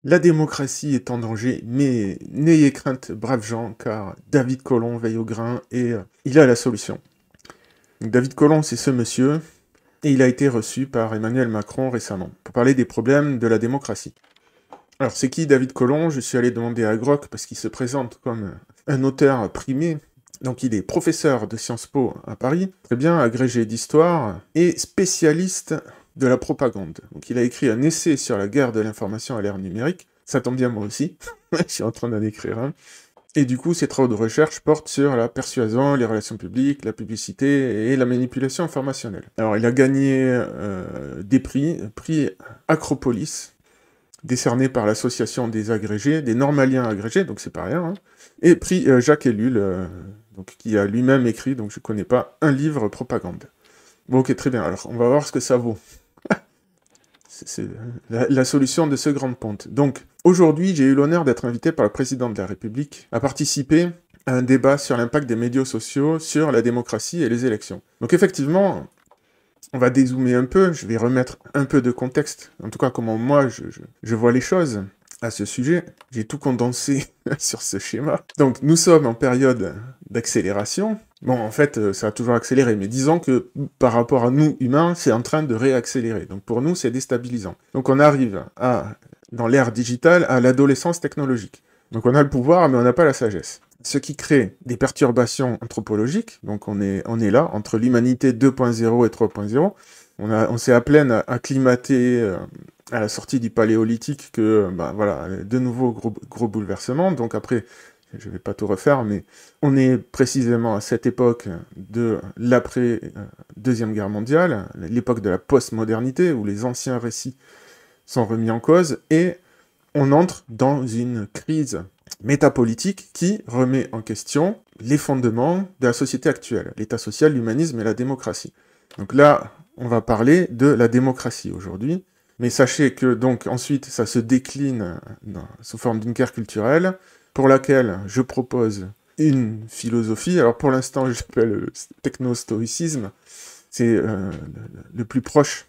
La démocratie est en danger, mais n'ayez crainte, braves gens, car David Colomb veille au grain et il a la solution. Donc, David Colomb, c'est ce monsieur, et il a été reçu par Emmanuel Macron récemment, pour parler des problèmes de la démocratie. Alors, c'est qui David Colomb? Je suis allé demander à Grok, parce qu'il se présente comme un auteur primé. Donc, il est professeur de Sciences Po à Paris, très bien agrégé d'histoire, et spécialiste de la propagande. Donc, il a écrit un essai sur la guerre de l'information à l'ère numérique. Ça tombe bien, moi aussi. Je suis en train d'en écrire un. Et du coup, ses travaux de recherche portent sur la persuasion, les relations publiques, la publicité et la manipulation informationnelle. Alors, il a gagné des prix Acropolis, décerné par l'association des agrégés, des normaliens agrégés, donc c'est pas rien, hein, et prix Jacques Ellul, donc, qui a lui-même écrit, donc je connais pas, un livre propagande. Bon, ok, très bien, alors on va voir ce que ça vaut. C'est la solution de ce grand ponte. Donc, aujourd'hui, j'ai eu l'honneur d'être invité par le président de la République à participer à un débat sur l'impact des médias sociaux sur la démocratie et les élections. Donc effectivement, on va dézoomer un peu, je vais remettre un peu de contexte, en tout cas comment moi je vois les choses à ce sujet. J'ai tout condensé sur ce schéma. Donc nous sommes en période d'accélération. Bon, en fait, ça a toujours accéléré, mais disons que par rapport à nous, humains, c'est en train de réaccélérer. Donc pour nous, c'est déstabilisant. Donc on arrive dans l'ère digitale, à l'adolescence technologique. Donc on a le pouvoir, mais on n'a pas la sagesse. Ce qui crée des perturbations anthropologiques, donc on est là, entre l'humanité 2.0 et 3.0, on s'est à peine acclimaté à la sortie du paléolithique que, ben voilà, de nouveaux gros bouleversements, donc après, je vais pas tout refaire, mais on est précisément à cette époque de l'après-deuxième guerre mondiale, l'époque de la postmodernité, où les anciens récits sont remis en cause, et on entre dans une crise métapolitique qui remet en question les fondements de la société actuelle, l'état social, l'humanisme et la démocratie. Donc là, on va parler de la démocratie aujourd'hui, mais sachez que donc ensuite ça se décline sous forme d'une guerre culturelle, pour laquelle je propose une philosophie. Alors pour l'instant, je l'appelle le techno-stoïcisme, c'est le plus proche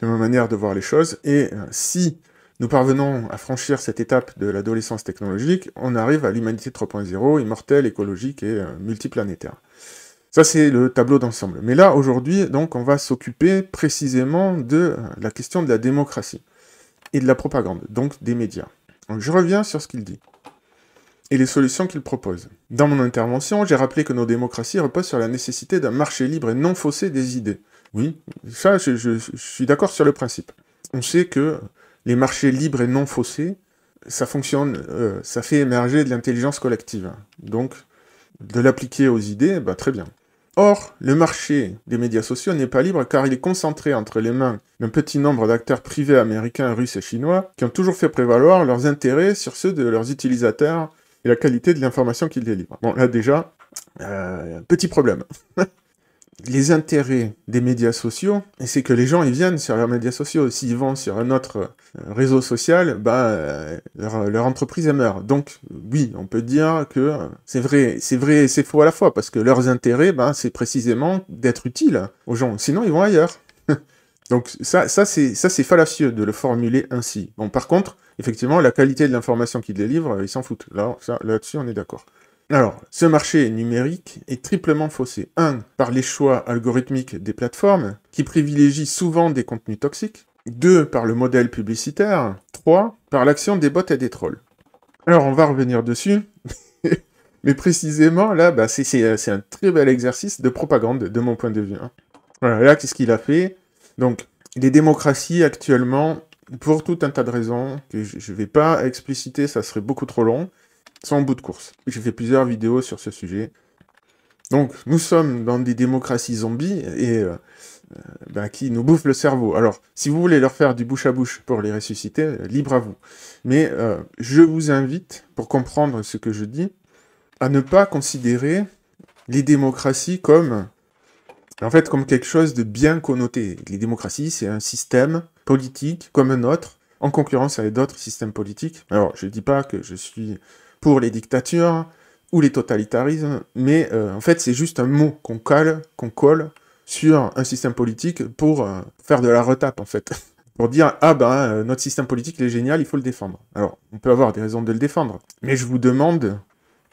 de ma manière de voir les choses, et si nous parvenons à franchir cette étape de l'adolescence technologique, on arrive à l'humanité 3.0, immortelle, écologique et multiplanétaire. Ça, c'est le tableau d'ensemble. Mais là, aujourd'hui, donc, on va s'occuper précisément de la question de la démocratie et de la propagande, donc des médias. Donc, je reviens sur ce qu'il dit et les solutions qu'il propose. Dans mon intervention, j'ai rappelé que nos démocraties reposent sur la nécessité d'un marché libre et non faussé des idées. Oui, ça, je suis d'accord sur le principe. On sait que les marchés libres et non faussés, ça fonctionne, ça fait émerger de l'intelligence collective. Donc, de l'appliquer aux idées, bah, très bien. Or, le marché des médias sociaux n'est pas libre car il est concentré entre les mains d'un petit nombre d'acteurs privés américains, russes et chinois qui ont toujours fait prévaloir leurs intérêts sur ceux de leurs utilisateurs et la qualité de l'information qu'ils délivrent. Bon, là déjà, petit problème. Les intérêts des médias sociaux, et c'est que les gens ils viennent sur leurs médias sociaux. S'ils vont sur un autre réseau social, leur entreprise meurt. Donc oui, on peut dire que c'est vrai et c'est faux à la fois, parce que leurs intérêts, c'est précisément d'être utiles aux gens. Sinon, ils vont ailleurs. Donc ça c'est fallacieux de le formuler ainsi. Bon, par contre, effectivement, la qualité de l'information qu'ils délivrent, ils s'en foutent. Là-dessus, on est d'accord. Alors, ce marché numérique est triplement faussé. 1. Par les choix algorithmiques des plateformes, qui privilégient souvent des contenus toxiques. 2. Par le modèle publicitaire. 3. Par l'action des bots et des trolls. Alors, on va revenir dessus. Mais précisément, là, c'est un très bel exercice de propagande, de mon point de vue. Hein. Voilà, là, qu'est-ce qu'il a fait? Donc, les démocraties, actuellement, pour tout un tas de raisons, que je ne vais pas expliciter, ça serait beaucoup trop long, sont en bout de course. J'ai fait plusieurs vidéos sur ce sujet. Donc, nous sommes dans des démocraties zombies et qui nous bouffent le cerveau. Alors, si vous voulez leur faire du bouche à bouche pour les ressusciter, libre à vous. Mais je vous invite, pour comprendre ce que je dis, à ne pas considérer les démocraties comme quelque chose de bien connoté. Les démocraties, c'est un système politique comme un autre, en concurrence avec d'autres systèmes politiques. Alors, je ne dis pas que je suis pour les dictatures ou les totalitarismes, mais en fait, c'est juste un mot qu'on colle sur un système politique pour faire de la retape, en fait. pour dire « Ah ben, notre système politique, il est génial, il faut le défendre ». Alors, on peut avoir des raisons de le défendre, mais je vous demande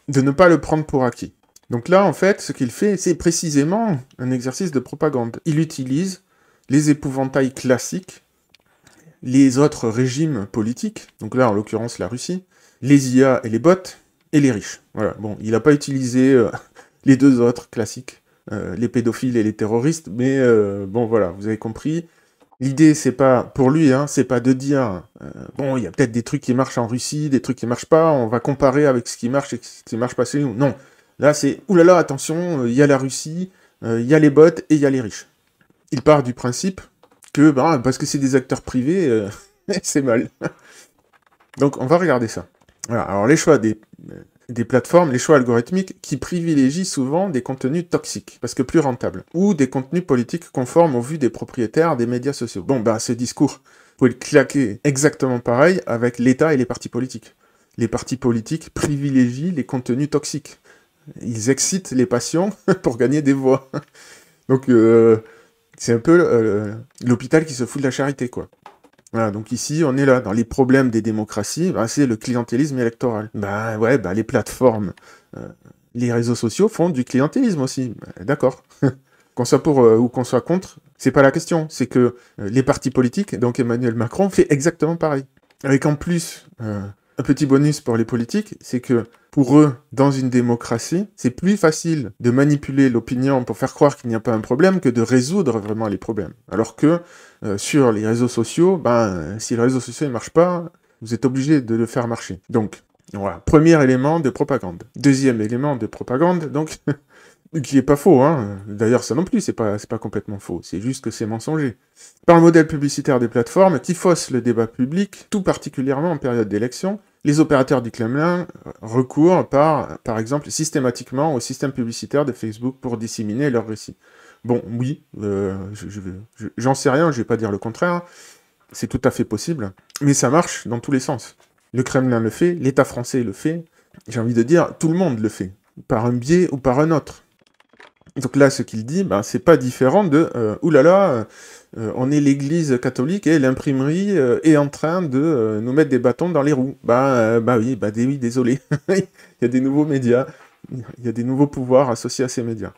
de ne pas le prendre pour acquis. Donc là, en fait, ce qu'il fait, c'est précisément un exercice de propagande. Il utilise les épouvantails classiques, les autres régimes politiques, donc là, en l'occurrence, la Russie, les IA et les bots, et les riches. Voilà, bon, il n'a pas utilisé les deux autres classiques, les pédophiles et les terroristes, mais bon, voilà, vous avez compris. L'idée, c'est pas, pour lui, hein, c'est pas de dire, bon, il y a peut-être des trucs qui marchent en Russie, des trucs qui marchent pas, on va comparer avec ce qui marche et ce qui marche pas chez nous. Non. Là, c'est, oulala, attention, il y a la Russie, il y a les bots et il y a les riches. Il part du principe que, ben, parce que c'est des acteurs privés, c'est mal. Donc, on va regarder ça. Voilà, alors les choix des plateformes, les choix algorithmiques qui privilégient souvent des contenus toxiques, parce que plus rentables, ou des contenus politiques conformes aux vues des propriétaires des médias sociaux. Bon, ben, ce discours, vous pouvez le claquer exactement pareil avec l'État et les partis politiques. Les partis politiques privilégient les contenus toxiques. Ils excitent les passions pour gagner des voix. Donc, c'est un peu l'hôpital qui se fout de la charité, quoi. Voilà, donc ici, on est là, dans les problèmes des démocraties, ben, c'est le clientélisme électoral. Ben ouais, ben, les plateformes, les réseaux sociaux font du clientélisme aussi, ben, d'accord. Qu'on soit pour ou qu'on soit contre, c'est pas la question, c'est que les partis politiques, donc Emmanuel Macron, fait exactement pareil. Avec en plus, un petit bonus pour les politiques, c'est que pour eux, dans une démocratie, c'est plus facile de manipuler l'opinion pour faire croire qu'il n'y a pas un problème que de résoudre vraiment les problèmes. Alors que sur les réseaux sociaux, ben, si le réseau social ne marche pas, vous êtes obligé de le faire marcher. Donc, voilà, premier élément de propagande. Deuxième élément de propagande, donc, qui est pas faux, hein. D'ailleurs, ça non plus, c'est pas complètement faux. C'est juste que c'est mensonger. Par le modèle publicitaire des plateformes qui faussent le débat public, tout particulièrement en période d'élection, les opérateurs du Kremlin recourent par exemple, systématiquement au système publicitaire de Facebook pour disséminer leurs récits. Bon, oui, j'en sais rien, je vais pas dire le contraire, c'est tout à fait possible, mais ça marche dans tous les sens. Le Kremlin le fait, l'État français le fait, j'ai envie de dire, tout le monde le fait, par un biais ou par un autre. Donc là, ce qu'il dit, ben, c'est pas différent de oulala, on est l'église catholique et l'imprimerie est en train de nous mettre des bâtons dans les roues. Bah oui, désolé. Il y a des nouveaux médias, il y a des nouveaux pouvoirs associés à ces médias.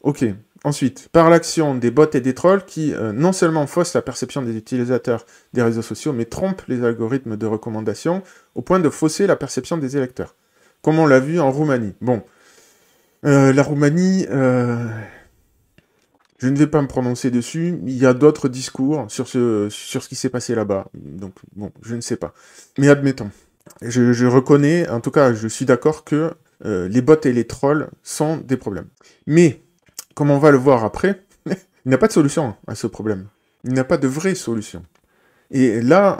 Ok. Ensuite, par l'action des bots et des trolls qui non seulement faussent la perception des utilisateurs des réseaux sociaux, mais trompent les algorithmes de recommandation au point de fausser la perception des électeurs. Comme on l'a vu en Roumanie. Bon. La Roumanie, je ne vais pas me prononcer dessus, il y a d'autres discours sur ce qui s'est passé là-bas, donc bon, je ne sais pas. Mais admettons, je reconnais, en tout cas, je suis d'accord que les bots et les trolls sont des problèmes. Mais, comme on va le voir après, il n'y a pas de solution à ce problème. Il n'y a pas de vraie solution. Et là,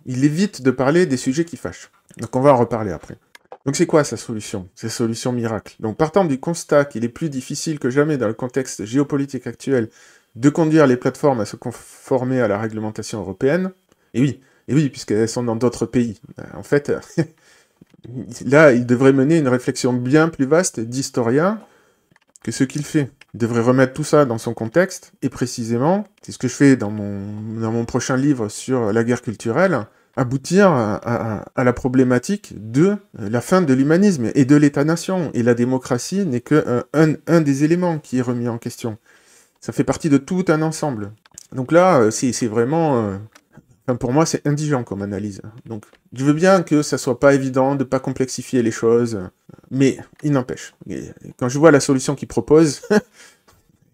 il évite de parler des sujets qui fâchent. Donc on va en reparler après. Donc c'est quoi sa solution? Sa solution miracle. Donc partant du constat qu'il est plus difficile que jamais dans le contexte géopolitique actuel de conduire les plateformes à se conformer à la réglementation européenne, et oui, puisqu'elles sont dans d'autres pays. En fait, là, il devrait mener une réflexion bien plus vaste d'historien que ce qu'il fait. Il devrait remettre tout ça dans son contexte, et précisément, c'est ce que je fais dans mon prochain livre sur la guerre culturelle, aboutir à la problématique de la fin de l'humanisme et de l'État-nation. Et la démocratie n'est que un des éléments qui est remis en question. Ça fait partie de tout un ensemble. Donc là, c'est vraiment... Enfin, pour moi, c'est indigent comme analyse. Donc, je veux bien que ça soit pas évident de pas complexifier les choses, mais il n'empêche. Quand je vois la solution qu'il propose,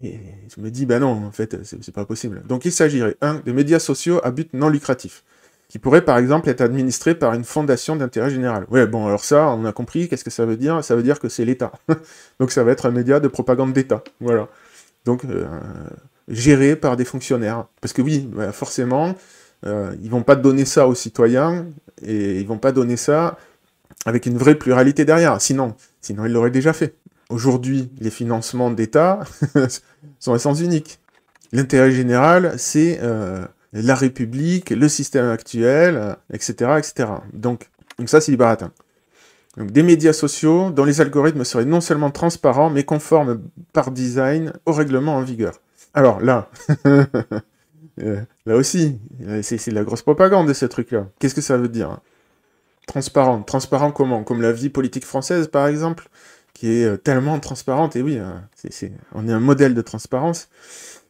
et je me dis, ben non, en fait, c'est pas possible. Donc il s'agirait, 1, de médias sociaux à but non lucratif, qui pourraient par exemple être administrés par une fondation d'intérêt général. Ouais, bon, alors ça, on a compris, qu'est-ce que ça veut dire? Ça veut dire que c'est l'État. Donc ça va être un média de propagande d'État, voilà. Donc, géré par des fonctionnaires. Parce que oui, bah, forcément, ils vont pas donner ça aux citoyens, et ils vont pas donner ça avec une vraie pluralité derrière, sinon ils l'auraient déjà fait. Aujourd'hui, les financements d'État sont à sens unique. L'intérêt général, c'est la République, le système actuel, etc., etc. Donc ça, c'est du baratin. Donc, des médias sociaux dont les algorithmes seraient non seulement transparents, mais conformes par design au règlement en vigueur. Alors là, Là aussi, c'est de la grosse propagande, ce truc-là. Qu'est-ce que ça veut dire, hein? Transparent. Transparent comment? Comme la vie politique française, par exemple, qui est tellement transparente, et oui, on est un modèle de transparence.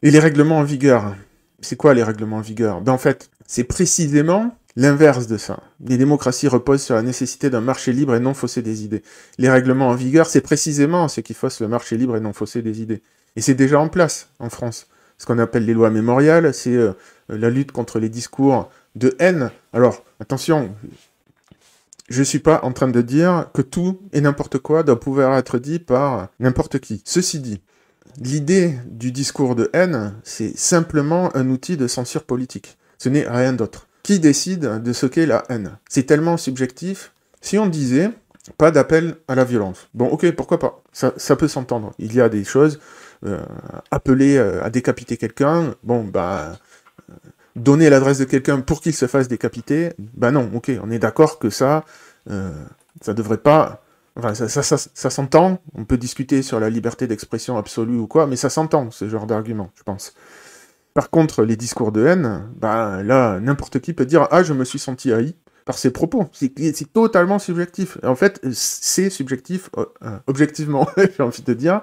Et les règlements en vigueur. C'est quoi les règlements en vigueur? En fait, c'est précisément l'inverse de ça. Les démocraties reposent sur la nécessité d'un marché libre et non faussé des idées. Les règlements en vigueur, c'est précisément ce qui fausse le marché libre et non faussé des idées. Et c'est déjà en place en France. Ce qu'on appelle les lois mémoriales, c'est la lutte contre les discours de haine. Alors, attention, je ne suis pas en train de dire que tout et n'importe quoi doit pouvoir être dit par n'importe qui. Ceci dit, l'idée du discours de haine, c'est simplement un outil de censure politique. Ce n'est rien d'autre. Qui décide de ce qu'est la haine? C'est tellement subjectif. Si on disait pas d'appel à la violence, bon ok, pourquoi pas, ça peut s'entendre. Il y a des choses, appeler à décapiter quelqu'un, bon bah... donner l'adresse de quelqu'un pour qu'il se fasse décapiter, bah non, ok, on est d'accord que ça devrait pas... Enfin, ça s'entend, on peut discuter sur la liberté d'expression absolue ou quoi, mais ça s'entend, ce genre d'argument, je pense. Par contre, les discours de haine, bah là, n'importe qui peut dire « Ah, je me suis senti haï » par ses propos. C'est totalement subjectif. En fait, c'est subjectif, objectivement, j'ai envie de dire.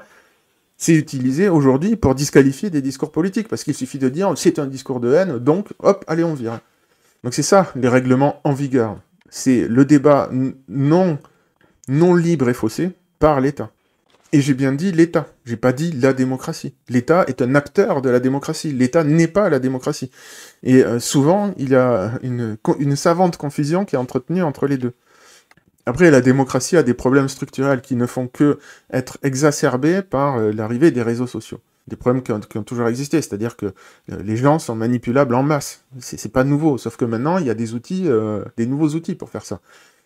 C'est utilisé aujourd'hui pour disqualifier des discours politiques, parce qu'il suffit de dire « C'est un discours de haine, donc, hop, allez, on vire ». Donc c'est ça, les règlements en vigueur. C'est le débat non libre et faussé par l'État. Et j'ai bien dit l'État, j'ai pas dit la démocratie. L'État est un acteur de la démocratie, l'État n'est pas la démocratie. Et souvent, il y a une savante confusion qui est entretenue entre les deux. Après, la démocratie a des problèmes structurels qui ne font que être exacerbés par l'arrivée des réseaux sociaux. Des problèmes qui ont toujours existé, c'est-à-dire que les gens sont manipulables en masse. C'est pas nouveau, sauf que maintenant, il y a des outils, des nouveaux outils pour faire ça.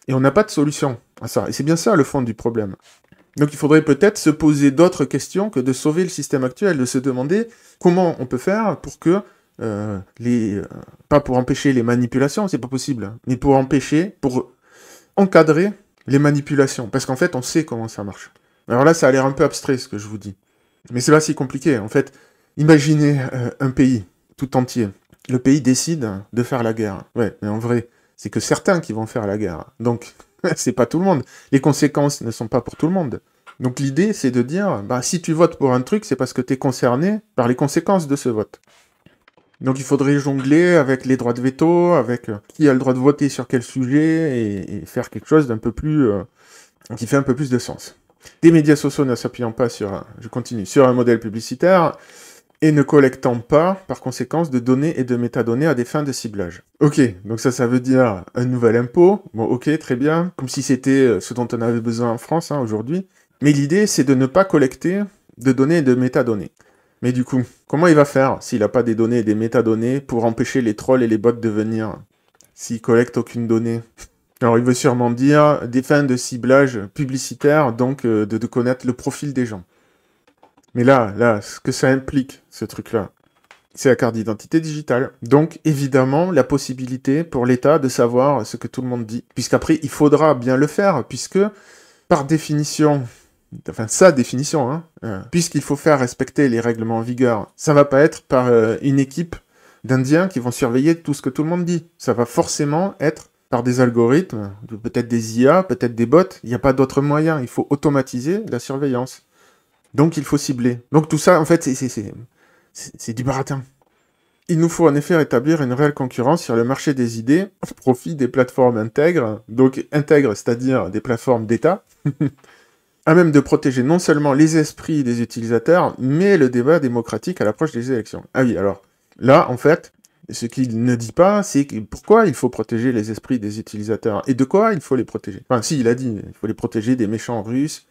Et on n'a pas de solution à ça. Et c'est bien ça le fond du problème. Donc il faudrait peut-être se poser d'autres questions que de sauver le système actuel, de se demander comment on peut faire pour que pas pour empêcher les manipulations, c'est pas possible, mais pour encadrer les manipulations. Parce qu'en fait, on sait comment ça marche. Alors là, ça a l'air un peu abstrait ce que je vous dis. Mais c'est pas si compliqué. En fait, imaginez un pays tout entier. Le pays décide de faire la guerre. Ouais, mais en vrai, c'est que certains qui vont faire la guerre. Donc, c'est pas tout le monde. Les conséquences ne sont pas pour tout le monde. Donc l'idée, c'est de dire, bah, si tu votes pour un truc, c'est parce que tu es concerné par les conséquences de ce vote. Donc il faudrait jongler avec les droits de veto, avec qui a le droit de voter sur quel sujet, et faire quelque chose d'un peu plus... qui fait un peu plus de sens. Des médias sociaux ne s'appuyant pas sur, je continue, sur un modèle publicitaire, et ne collectant pas, par conséquence, de données et de métadonnées à des fins de ciblage. Ok, donc ça veut dire un nouvel impôt. Bon, ok, très bien, comme si c'était ce dont on avait besoin en France, hein, aujourd'hui. Mais l'idée, c'est de ne pas collecter de données et de métadonnées. Mais du coup, comment il va faire s'il n'a pas des données et des métadonnées pour empêcher les trolls et les bots de venir, s'il collecte aucune donnée? Alors il veut sûrement dire des fins de ciblage publicitaire, donc de connaître le profil des gens. Mais là, ce que ça implique, ce truc-là, c'est la carte d'identité digitale. Donc, évidemment, la possibilité pour l'État de savoir ce que tout le monde dit. Puisqu'après, il faudra bien le faire, puisque, par définition, enfin, sa définition, hein, puisqu'il faut faire respecter les règlements en vigueur, ça va pas être par une équipe d'Indiens qui vont surveiller tout ce que tout le monde dit. Ça va forcément être par des algorithmes, peut-être des IA, peut-être des bots. Il n'y a pas d'autre moyen. Il faut automatiser la surveillance. Donc il faut cibler. Donc tout ça, en fait, c'est du baratin. Il nous faut en effet rétablir une réelle concurrence sur le marché des idées au profit des plateformes intègres, donc intègres, c'est-à-dire des plateformes d'État, à même de protéger non seulement les esprits des utilisateurs, mais le débat démocratique à l'approche des élections. Ah oui, alors, là, en fait, ce qu'il ne dit pas, c'est pourquoi il faut protéger les esprits des utilisateurs, et de quoi il faut les protéger. Enfin, si, il a dit, il faut les protéger des méchants russes,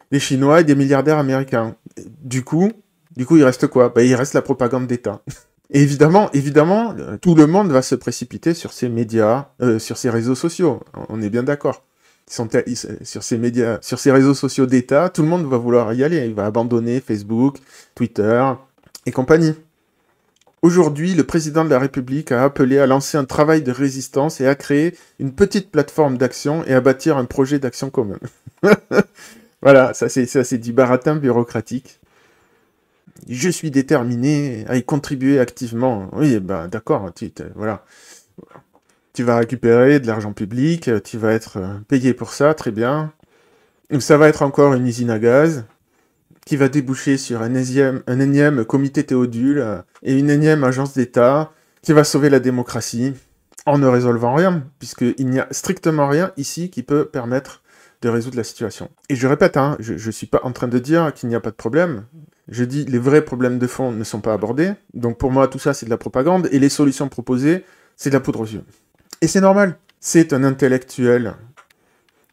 des Chinois et des milliardaires américains. Du coup, il reste quoi? Bah, il reste la propagande d'État. Et évidemment, tout le monde va se précipiter sur ces médias, sur ces réseaux sociaux. On est bien d'accord. Sur ces médias, sur ces réseaux sociaux d'État, tout le monde va vouloir y aller. Il va abandonner Facebook, Twitter et compagnie. Aujourd'hui, le président de la République a appelé à lancer un travail de résistance et à créer une petite plateforme d'action et à bâtir un projet d'action commun. Voilà, ça c'est du baratin bureaucratique. Je suis déterminé à y contribuer activement. Oui, bah d'accord, voilà. Tu vas récupérer de l'argent public, tu vas être payé pour ça, très bien. Donc ça va être encore une usine à gaz qui va déboucher sur un énième comité Théodule et une énième agence d'État qui va sauver la démocratie en ne résolvant rien, puisqu'il n'y a strictement rien ici qui peut permettre de résoudre la situation. Et je répète, hein, je ne suis pas en train de dire qu'il n'y a pas de problème. Je dis les vrais problèmes de fond ne sont pas abordés. Donc pour moi, tout ça, c'est de la propagande. Et les solutions proposées, c'est de la poudre aux yeux. Et c'est normal. C'est un intellectuel.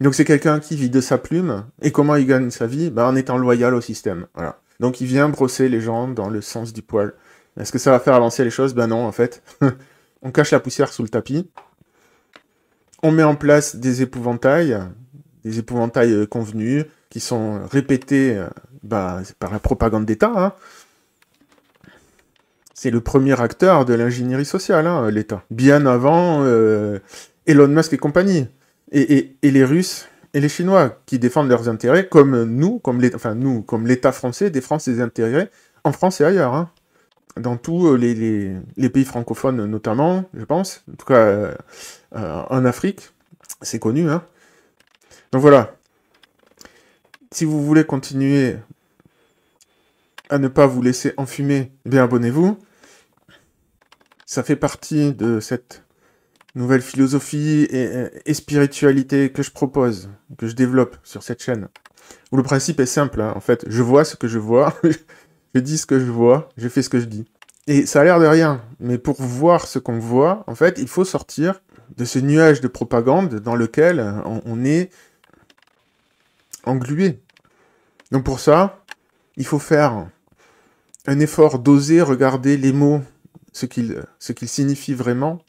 Donc c'est quelqu'un qui vit de sa plume. Et comment il gagne sa vie? En étant loyal au système. Voilà. Donc il vient brosser les gens dans le sens du poil. Est-ce que ça va faire avancer les choses? Ben non, en fait. On cache la poussière sous le tapis. On met en place des épouvantails convenus, qui sont répétés par la propagande d'État. Hein. C'est le premier acteur de l'ingénierie sociale, hein, l'État. Bien avant Elon Musk et compagnie. Et les Russes et les Chinois, qui défendent leurs intérêts, comme nous, comme l'État français défend ses intérêts en France et ailleurs. Hein. Dans tous les pays francophones notamment, je pense. En tout cas, en Afrique, c'est connu. Hein. Donc voilà. Si vous voulez continuer à ne pas vous laisser enfumer, eh bien abonnez-vous. Ça fait partie de cette nouvelle philosophie et spiritualité que je propose, que je développe sur cette chaîne. Où le principe est simple, hein, en fait. Je vois ce que je vois, je dis ce que je vois, je fais ce que je dis. Et ça a l'air de rien, mais pour voir ce qu'on voit, en fait, il faut sortir de ce nuage de propagande dans lequel on est englué. Donc pour ça, il faut faire un effort d'oser regarder les mots, ce qu'ils signifient vraiment,